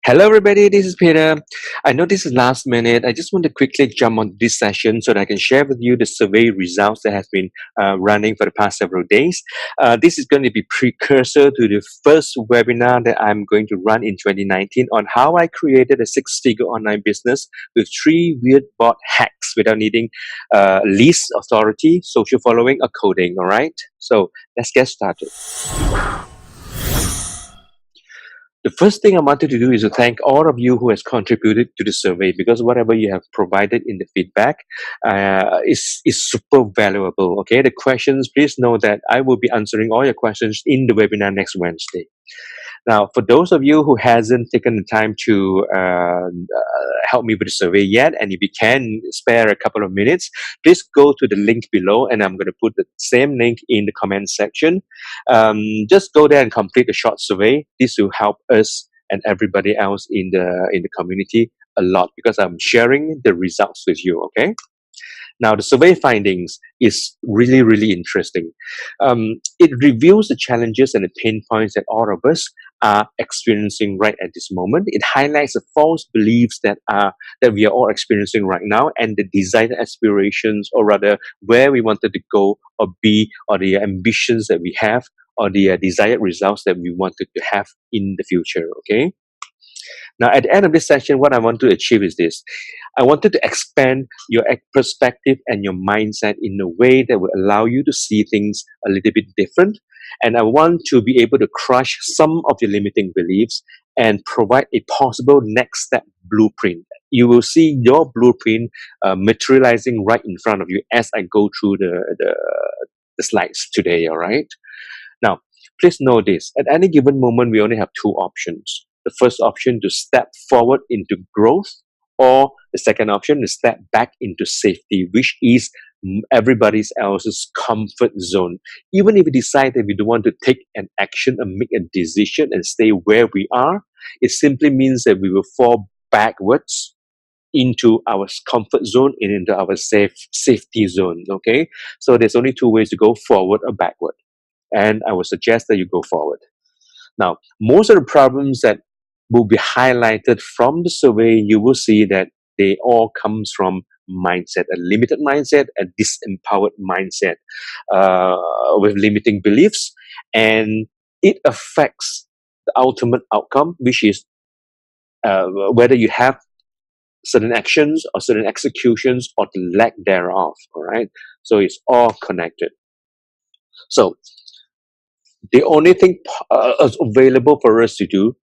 Hello, everybody. This is Peter. I know this is last minute. I just want to quickly jump on this session so that I can share with you the survey results that have been running for the past several days. This is going to be precursor to the first webinar that I'm going to run in 2019 on how I created a six-figure online business with 3 weird bot hacks without needing least authority, social following, or coding. All right. So let's get started. The first thing I wanted to do is to thank all of you who has contributed to the survey, because whatever you have provided in the feedback is super valuable. Okay, the questions, please know that I will be answering all your questions in the webinar next Wednesday. Now, for those of you who hasn't taken the time to help me with the survey yet, and if you can spare a couple of minutes, please go to the link below, and I'm going to put the same link in the comment section. Just go there and complete a short survey. This will help us and everybody else in the community a lot, because I'm sharing the results with you. Okay. Now, the survey findings is really, really interesting. It reveals the challenges and the pain points that all of us are experiencing right at this moment. It highlights the false beliefs that we are all experiencing right now, and the desired aspirations, or rather where we wanted to go or be, or the ambitions that we have, or the desired results that we wanted to have in the future. Okay. Now, at the end of this session, what I want to achieve is this. I wanted to expand your perspective and your mindset in a way that will allow you to see things a little bit different. And I want to be able to crush some of your limiting beliefs and provide a possible next step blueprint. You will see your blueprint materializing right in front of you as I go through the slides today, all right? Now, please know this. At any given moment, we only have two options. The first option to step forward into growth, or the second option to step back into safety, which is everybody else's comfort zone. Even if we decide that we don't want to take an action and make a decision and stay where we are, it simply means that we will fall backwards into our comfort zone and into our safety zone. Okay, so there's only two ways to go: forward or backward. And I would suggest that you go forward. Now, most of the problems that will be highlighted from the survey, you will see that they all comes from mindset, a limited mindset, a disempowered mindset with limiting beliefs, and it affects the ultimate outcome, which is whether you have certain actions or certain executions or the lack thereof. All right, so it's all connected. So the only thing available for us to do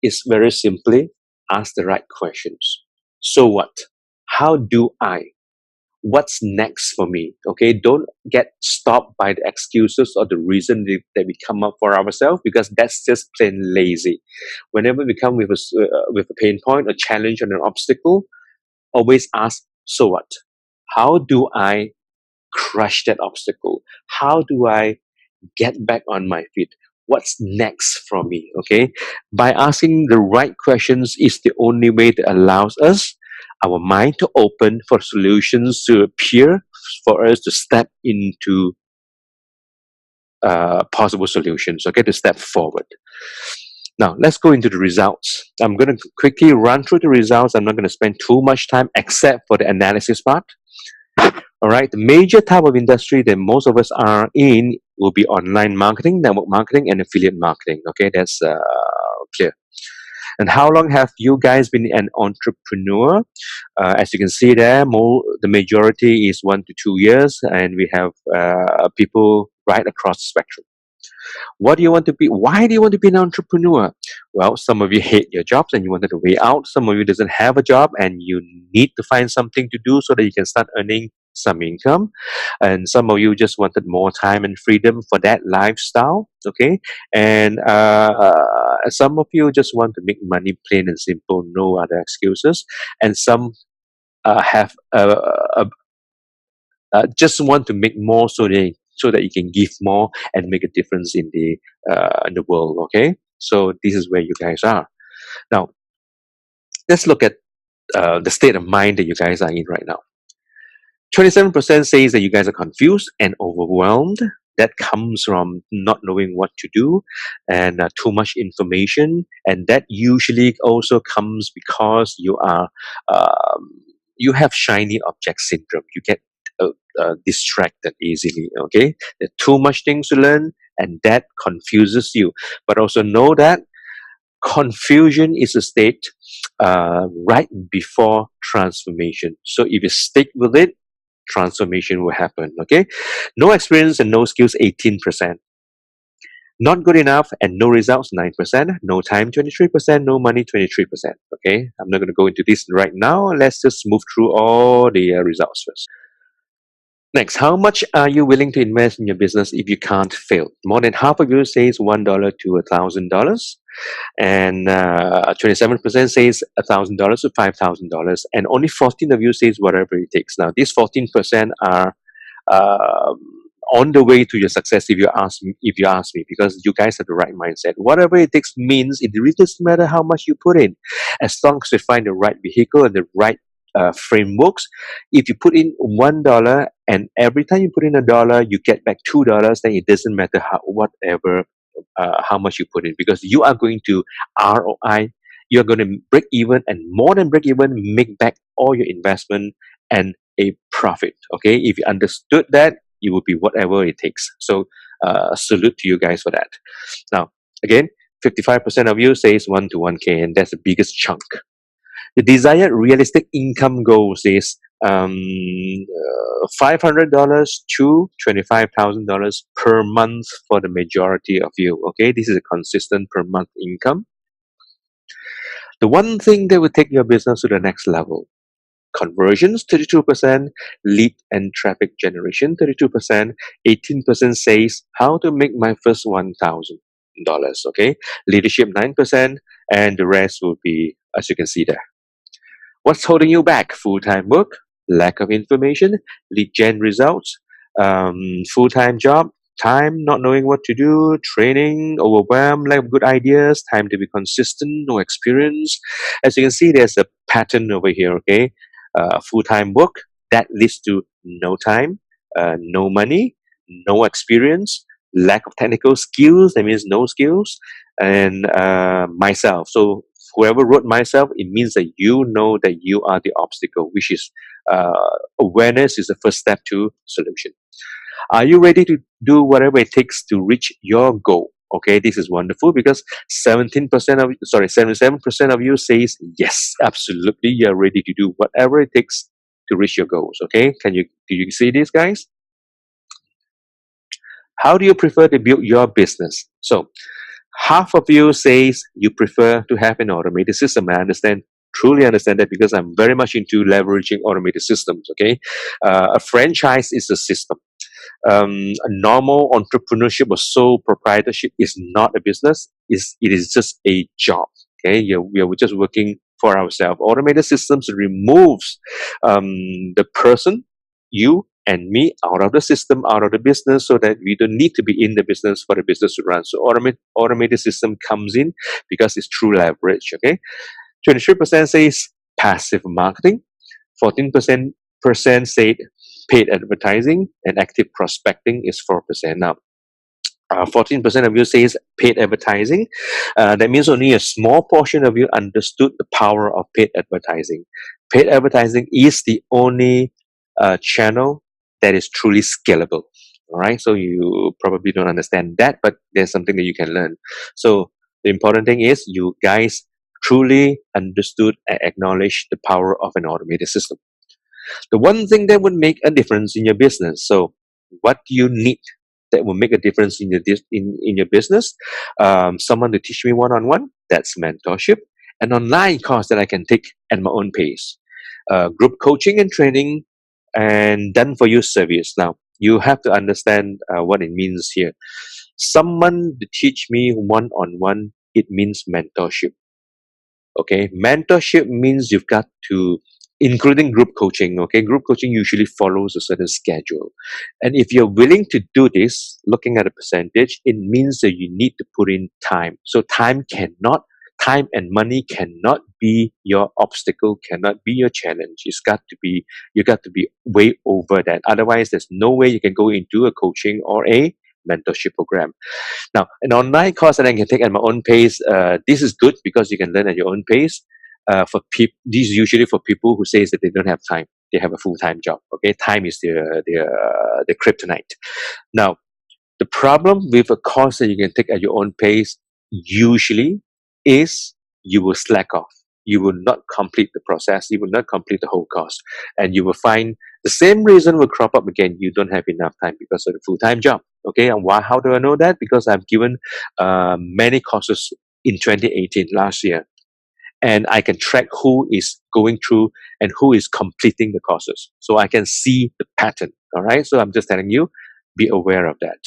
is very simply ask the right questions. So what? How do I? What's next for me? Okay, don't get stopped by the excuses or the reason that we come up for ourselves, because that's just plain lazy. Whenever we come with a pain point, a challenge, or an obstacle, always ask, so what? How do I crush that obstacle? How do I get back on my feet? What's next for me? Okay, by asking the right questions is the only way that allows us, our mind, to open for solutions to appear, for us to step into possible solutions. Okay, to step forward. Now, let's go into the results. I'm going to quickly run through the results. I'm not going to spend too much time except for the analysis part. All right, the major type of industry that most of us are in will be online marketing, network marketing, and affiliate marketing. Okay, that's clear. And how long have you guys been an entrepreneur? As you can see there, the majority is 1 to 2 years, and we have people right across the spectrum. What do you want to be? Why do you want to be an entrepreneur? Well, some of you hate your jobs and you wanted a way out. Some of you doesn't have a job and you need to find something to do so that you can start earning some income. And some of you just wanted more time and freedom for that lifestyle. Okay, and some of you just want to make money, plain and simple, no other excuses. And some have just want to make more so that you can give more and make a difference in the world. Okay, so this is where you guys are. Now, let's look at the state of mind that you guys are in right now. 27% says that you guys are confused and overwhelmed. that comes from not knowing what to do and too much information. And that usually also comes because um, you have shiny object syndrome. You get distracted easily. Okay, there are too much things to learn, and that confuses you. But also know that confusion is a state right before transformation. So if you stick with it, transformation will happen. Okay, no experience and no skills, 18%. Not good enough and no results, 9%. No time, 23%. No money, 23%. Okay, I'm not going to go into this right now. Let's just move through all the results first. Next, how much are you willing to invest in your business if you can't fail? More than half of you says $1 to $1,000, and 27% says $1,000 to $5,000, and only 14 of you says whatever it takes. Now, these 14% are uh, on the way to your success if you ask me, because you guys have the right mindset. Whatever it takes means it really doesn't matter how much you put in, as long as you find the right vehicle and the right frameworks. If you put in $1 and every time you put in $1 you get back $2, then it doesn't matter how much you put in, because you are going to ROI. You're going to break even, and more than break even, make back all your investment and a profit. Okay, if you understood that, it will be whatever it takes. So salute to you guys for that. Now, again, 55% of you says 1 to 1K, and that's the biggest chunk. The desired realistic income goals is $500 to $25,000 per month for the majority of you. Okay, this is a consistent per month income. The one thing that will take your business to the next level: conversions, 32%; lead and traffic generation, 32%; 18% says how to make my first $1,000. Okay, leadership, 9%, and the rest will be as you can see there. What's holding you back? Full-time work, lack of information, lead gen results, full-time job, time, not knowing what to do, training, overwhelm, lack of good ideas, time to be consistent, no experience. As you can see, there's a pattern over here, okay? Full-time work, that leads to no time, no money, no experience, lack of technical skills, that means no skills, and myself. So whoever wrote myself, it means that you know that you are the obstacle, which is awareness is the first step to solution. Are you ready to do whatever it takes to reach your goal? Okay, this is wonderful because 77% of you says yes, absolutely, you're ready to do whatever it takes to reach your goals. Okay, do you see this, guys? How do you prefer to build your business? So half of you says you prefer to have an automated system. I truly understand that, because I'm very much into leveraging automated systems. Okay, a franchise is a system. A normal entrepreneurship or sole proprietorship is not a business. It is just a job. Okay, we are just working for ourselves. Automated systems removes the person, you and me, out of the system, out of the business, so that we don't need to be in the business for the business to run. So automated system comes in because it's true leverage. Okay, 23% says passive marketing, 14% said paid advertising, and active prospecting is 4%. Now, 14% of you says paid advertising. That means only a small portion of you understood the power of paid advertising. Paid advertising is the only channel that is truly scalable. All right, so you probably don't understand that, but there's something that you can learn. So the important thing is you guys truly understood and acknowledged the power of an automated system. The one thing that would make a difference in your business. So what do you need that will make a difference in your business? Someone to teach me one-on-one, that's mentorship. An online course that I can take at my own pace. Group coaching and training, and done for you service. Now, you have to understand what it means here. Someone to teach me one-on-one, it means mentorship. Okay, mentorship means you've got to, including group coaching. Okay, group coaching usually follows a certain schedule, and if you're willing to do this, looking at a percentage, it means that you need to put in time. So time and money cannot be your obstacle, cannot be your challenge. You got to be way over that. Otherwise, there's no way you can go into a coaching or a mentorship program. Now, an online course that I can take at my own pace, this is good because you can learn at your own pace. This is usually for people who says that they don't have time. They have a full-time job. Okay, time is their kryptonite. Now, the problem with a course that you can take at your own pace usually is you will slack off. You will not complete the process. You will not complete the whole course. And you will find the same reason will crop up again. You don't have enough time because of the full-time job. Okay, and why? How do I know that? Because I've given many courses in 2018, last year. And I can track who is going through and who is completing the courses. So I can see the pattern. All right. So I'm just telling you, be aware of that.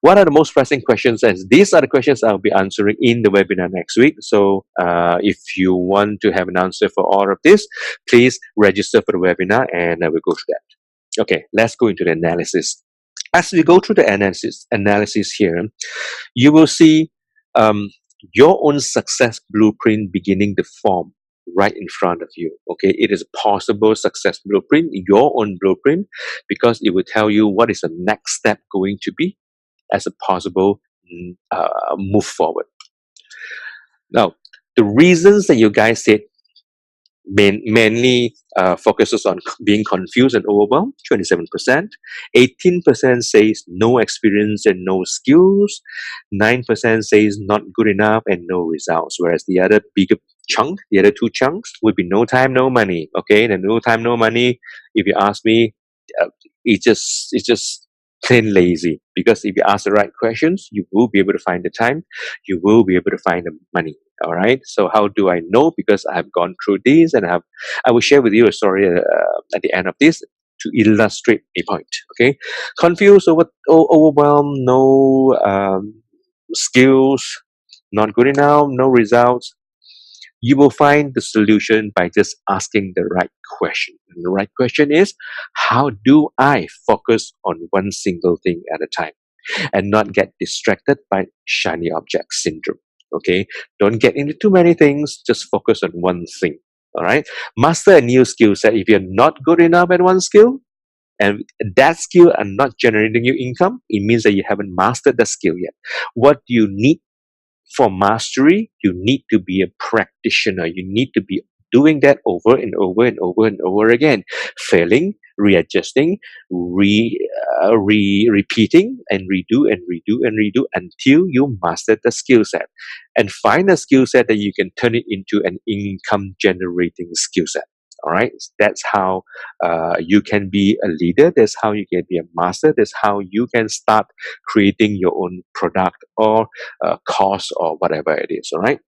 What are the most pressing questions? And these are the questions I'll be answering in the webinar next week. So if you want to have an answer for all of this, please register for the webinar and we'll go through that. Okay, let's go into the analysis. As we go through the analysis here, you will see your own success blueprint beginning to form right in front of you. Okay, it is a possible success blueprint, your own blueprint, because it will tell you what is the next step going to be as a possible move forward. Now, the reasons that you guys said mainly focuses on being confused and overwhelmed, 27%. 18% says no experience and no skills. 9% says not good enough and no results. Whereas the other bigger chunk, the other two chunks would be no time, no money. Okay, the no time, no money, if you ask me, it's just plain lazy, because if you ask the right questions, you will be able to find the time, you will be able to find the money. All right, so how do I know? Because I have gone through this, and I will share with you a story at the end of this to illustrate a point. Okay, confused, overwhelmed, no skills, not good enough, no results. You will find the solution by just asking the right question. And the right question is, how do I focus on one single thing at a time and not get distracted by shiny object syndrome? Okay, don't get into too many things, just focus on one thing. All right, master a new skill set. If you're not good enough at one skill and that skill are not generating you income, it means that you haven't mastered the skill yet. What you need for mastery, you need to be a practitioner. You need to be doing that over and over and over and over again, failing, readjusting, repeating, and redo and redo and redo until you master the skill set, and find a skill set that you can turn it into an income generating skill set. All right, that's how you can be a leader. That's how you can be a master. That's how you can start creating your own product or course or whatever it is. All right.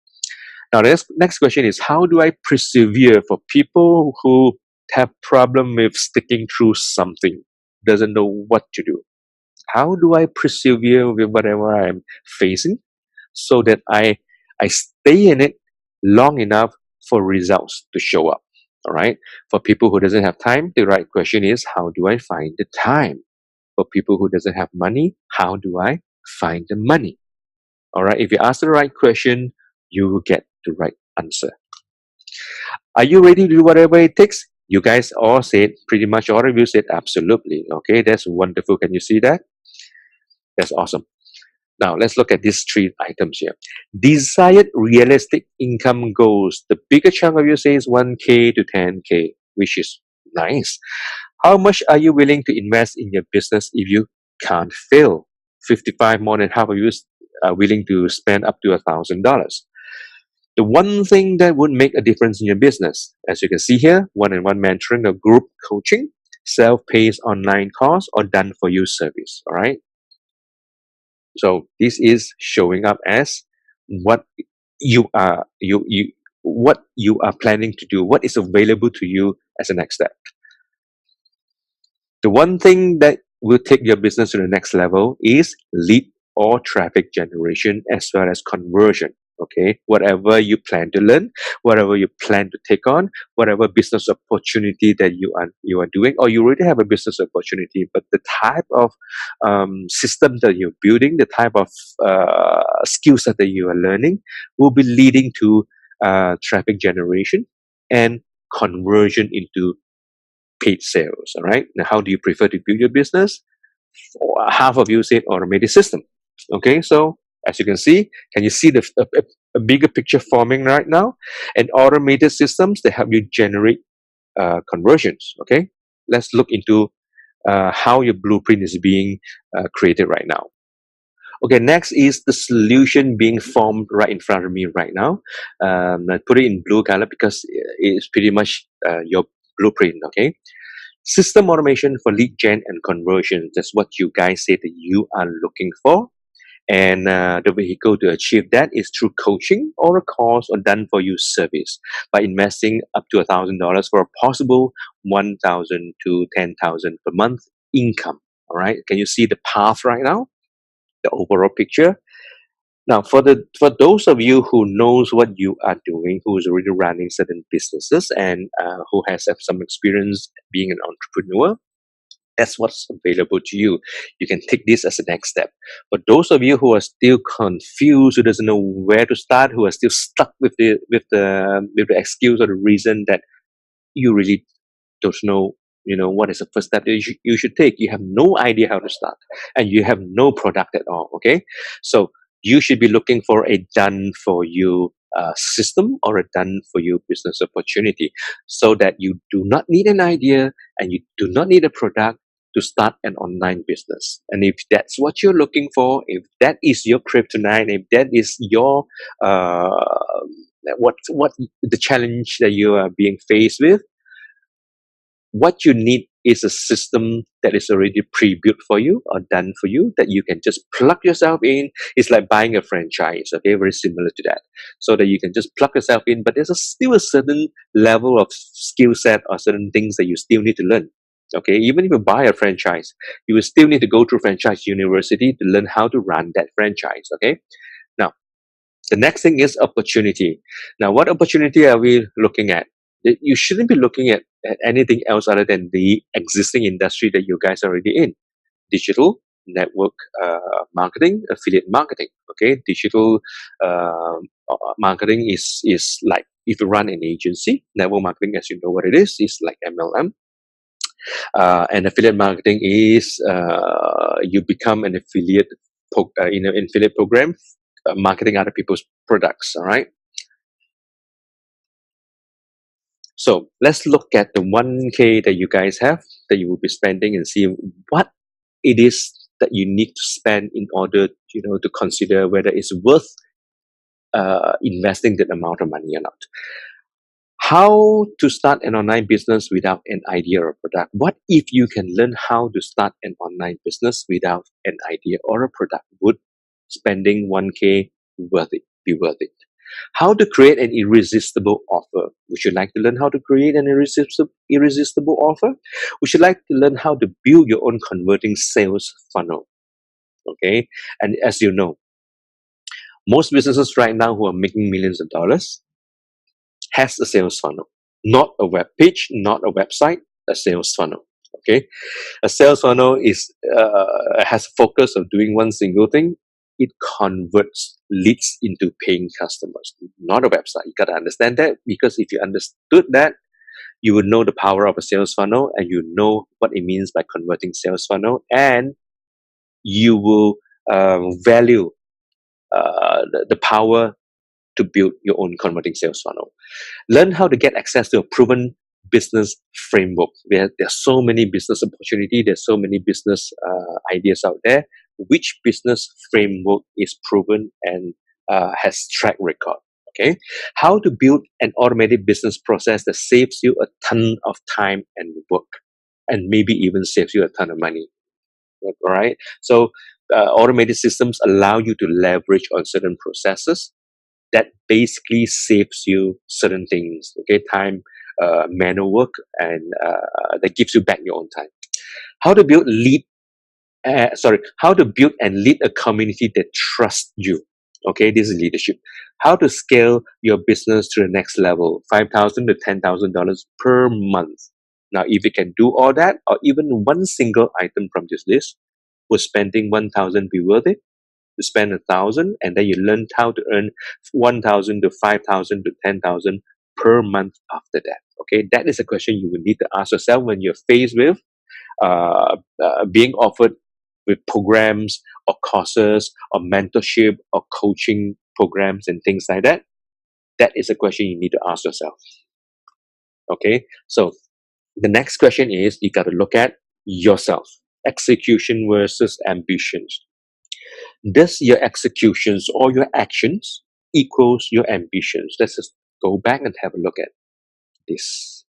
Now, the next question is, how do I persevere for people who have problem with sticking through something, doesn't know what to do? How do I persevere with whatever I'm facing so that I stay in it long enough for results to show up? All right. For people who doesn't have time, the right question is, how do I find the time? For people who doesn't have money, how do I find the money? All right. If you ask the right question, you will get the right answer. Are you ready to do whatever it takes? You guys all said, pretty much all of you said absolutely. Okay, that's wonderful. Can you see that? That's awesome. Now, let's look at these three items here. Desired realistic income goals. The bigger chunk of you says 1K to 10K, which is nice. How much are you willing to invest in your business if you can't fail? 55, more than half of you are willing to spend up to $1,000. The one thing that would make a difference in your business, as you can see here, one-on-one mentoring or group coaching, self-paced online course, or done-for-you service. All right. So this is showing up as what you are what you are planning to do, what is available to you as a next step. The one thing that will take your business to the next level is lead or traffic generation as well as conversion. Okay, whatever you plan to learn, whatever you plan to take on, whatever business opportunity that you are doing, or you already have a business opportunity, but the type of system that you're building, the type of skill set that you are learning, will be leading to traffic generation and conversion into paid sales. All right. Now, how do you prefer to build your business? Half of you said automated system. Okay, so as you can you see a bigger picture forming right now? And automated systems, they help you generate conversions. Okay, let's look into how your blueprint is being created right now. Okay, next is the solution being formed right in front of me right now. I put it in blue color because it's pretty much your blueprint. Okay, system automation for lead gen and conversion. That's what you guys say that you are looking for. And the vehicle to achieve that is through coaching or a course or done for you service by investing up to $1,000 for a possible 1,000 to 10,000 per month income. All right. Can you see the path right now? The overall picture. Now, for those of you who knows what you are doing, who is already running certain businesses and who has some experience being an entrepreneur, that's what's available to you. You can take this as a next step. For those of you who are still confused, who doesn't know where to start, who are still stuck with the excuse or the reason that you really don't know, what is the first step that you should take. You have no idea how to start, and you have no product at all. Okay, so you should be looking for a done for you system or a done for you business opportunity, so that you do not need an idea and you do not need a product to start an online business. And if that's what you're looking for, if that is your kryptonite, if that is your uh, what the challenge that you are being faced with, what you need is a system that is already pre-built for you or done for you that you can just plug yourself in. It's like buying a franchise, okay, very similar to that. So that you can just plug yourself in, but there's still a certain level of skill set or certain things that you still need to learn. Okay, even if you buy a franchise, you will still need to go through franchise university to learn how to run that franchise. Okay, now the next thing is opportunity. Now, what opportunity are we looking at? You shouldn't be looking at anything else other than the existing industry that you guys are already in. Digital, network marketing, affiliate marketing. Okay, digital marketing is like if you run an agency. Network marketing, as you know what it is like MLM. And affiliate marketing is you become an affiliate in an affiliate program, marketing other people's products. All right. So let's look at the 1K that you guys have that you will be spending and see what it is that you need to spend in order, to consider whether it's worth investing that amount of money or not. How to start an online business without an idea or product? What if you can learn how to start an online business without an idea or a product? Would spending 1K be worth it? How to create an irresistible offer? Would you like to learn how to create an irresistible offer? Would you like to learn how to build your own converting sales funnel? Okay, and as you know, most businesses right now who are making millions of dollars has a sales funnel, not a web page, not a website, a sales funnel. Okay, a sales funnel has a focus of doing one single thing. It converts leads into paying customers, not a website. You got to understand that, because if you understood that, you would know the power of a sales funnel, and you know what it means by converting sales funnel, and you will value the power to build your own converting sales funnel. Learn how to get access to a proven business framework. There's so many business opportunity. There's so many business ideas out there. Which business framework is proven and has track record? Okay, how to build an automated business process that saves you a ton of time and work, and maybe even saves you a ton of money. All right. So automated systems allow you to leverage on certain processes that basically saves you certain things. Okay, time, manual work, and that gives you back your own time. How to build how to build and lead a community that trusts you. Okay, this is leadership. How to scale your business to the next level, $5,000 to $10,000 per month. Now, if you can do all that, or even one single item from this list, would spending 1,000 be worth it? To spend 1,000, and then you learn how to earn 1,000 to 5,000 to 10,000 per month after that. Okay, that is a question you will need to ask yourself when you're faced with being offered with programs or courses or mentorship or coaching programs and things like that? That is a question you need to ask yourself. Okay, so the next question is you got to look at yourself. Execution versus ambitions. Does your executions or your actions equals your ambitions? Let's just go back and have a look at this.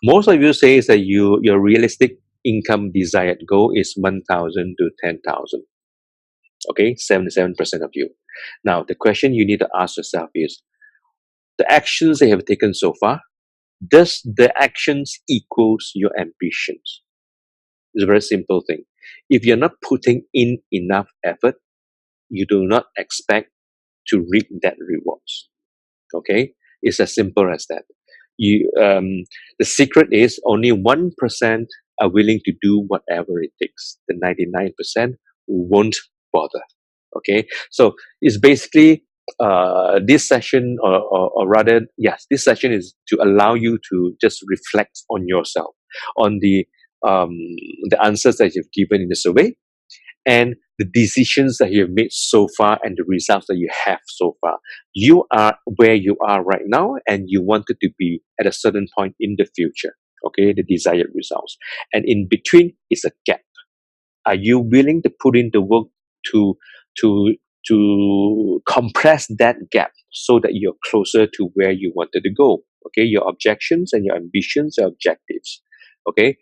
Most of you say that your realistic income desired goal is 1,000 to 10,000. Okay, 77% of you. Now, the question you need to ask yourself is, the actions that you have taken so far, does the actions equals your ambitions? It's a very simple thing. If you're not putting in enough effort, you do not expect to reap that rewards. Okay, it's as simple as that. The secret is only 1% are willing to do whatever it takes. The 99% won't bother. Okay, so it's basically this session, or rather, yes, this session is to allow you to just reflect on yourself, on the answers that you've given in the survey, and the decisions that you have made so far and the results that you have so far. You are where you are right now, and you wanted to be at a certain point in the future. Okay, the desired results. And in between is a gap. Are you willing to put in the work to compress that gap so that you're closer to where you wanted to go? Okay, your objections and your ambitions, your objectives. Okay,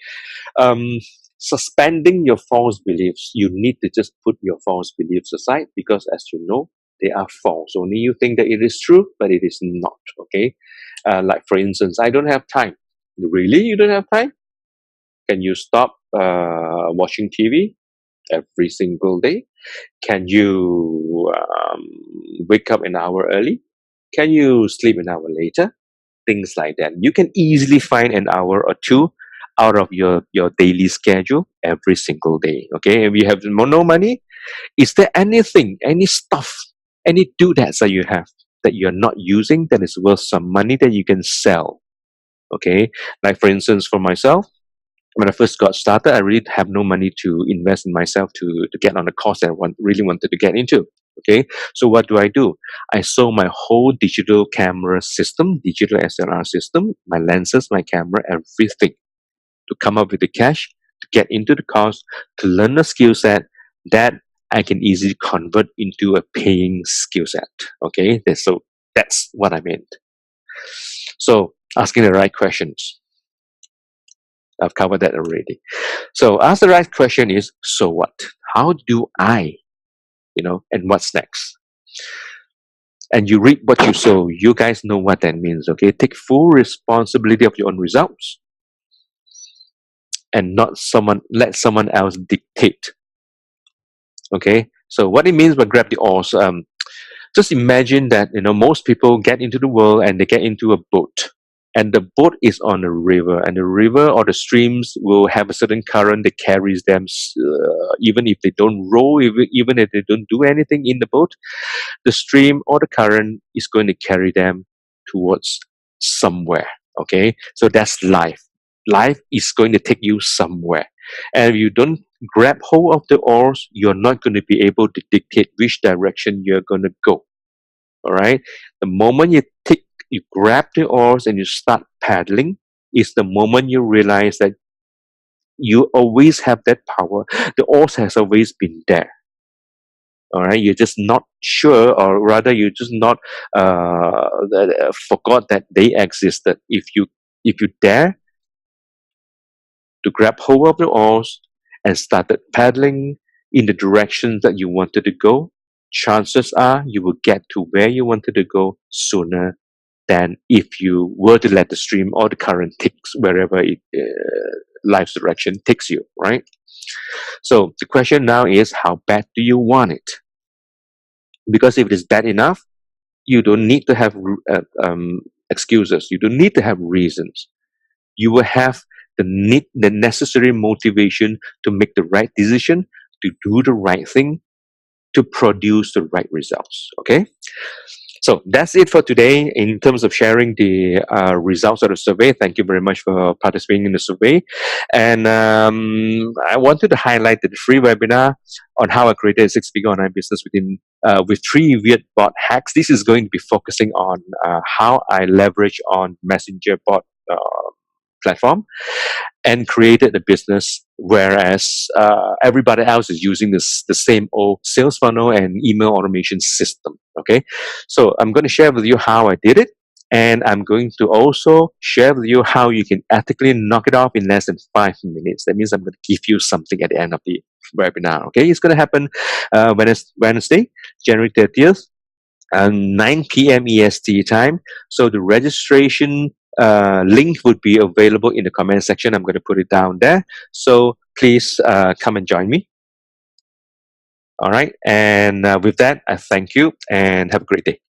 suspending your false beliefs. You need to just put your false beliefs aside, because as you know, they are false. Only you think that it is true, but it is not. Okay, like for instance, I don't have time. Really, you don't have time? Can you stop watching TV every single day? Can you wake up an hour early? Can you sleep an hour later? Things like that. You can easily find an hour or two out of your daily schedule every single day. Okay, if you have no money, is there anything, any stuff, any doodads that you have that you're not using that is worth some money that you can sell? Okay, like for instance, for myself, when I first got started, I really have no money to invest in myself to get on the course that I really wanted to get into. Okay, so what do? I sold my whole digital camera system, digital SLR system, my lenses, my camera, everything, to come up with the cash, to get into the course, to learn a skill set that I can easily convert into a paying skill set. Okay, so that's what I meant. So asking the right questions. I've covered that already. So ask the right question is, so what? How do I, and what's next? And you reap what you sow. You guys know what that means, okay? Take full responsibility of your own results, and not let someone else dictate. Okay? So what it means by grab the oars, just imagine that, most people get into the world and they get into a boat. And the boat is on a river, and the river or the streams will have a certain current that carries them, even if they don't row, even if they don't do anything in the boat, the stream or the current is going to carry them towards somewhere. Okay, so that's life. Life is going to take you somewhere, and if you don't grab hold of the oars, you're not going to be able to dictate which direction you're going to go. All right, the moment you grab the oars and you start paddling is the moment you realize that you always have that power. The oars has always been there. All right, you're just not sure, or rather, you just not forgot that they existed. If you dare to grab hold of the oars and started paddling in the direction that you wanted to go, chances are you will get to where you wanted to go sooner than if you were to let the stream or the current take wherever life's direction takes you, right? So the question now is, how bad do you want it? Because if it is bad enough, you don't need to have excuses. You don't need to have reasons. You will have the necessary motivation to make the right decision, to do the right thing, to produce the right results. Okay? So that's it for today in terms of sharing the results of the survey. Thank you very much for participating in the survey. And I wanted to highlight the free webinar on how I created a six-figure online business with 3 weird bot hacks. This is going to be focusing on how I leverage on Messenger bot platform and created a business, whereas everybody else is using the same old sales funnel and email automation system. Okay, so I'm going to share with you how I did it, and I'm going to also share with you how you can ethically knock it off in less than 5 minutes. That means I'm going to give you something at the end of the webinar. Okay, it's going to happen Wednesday, January 30th. 9 p.m. EST time. So the registration link would be available in the comment section. I'm going to put it down there. So please come and join me. All right. And with that, I thank you and have a great day.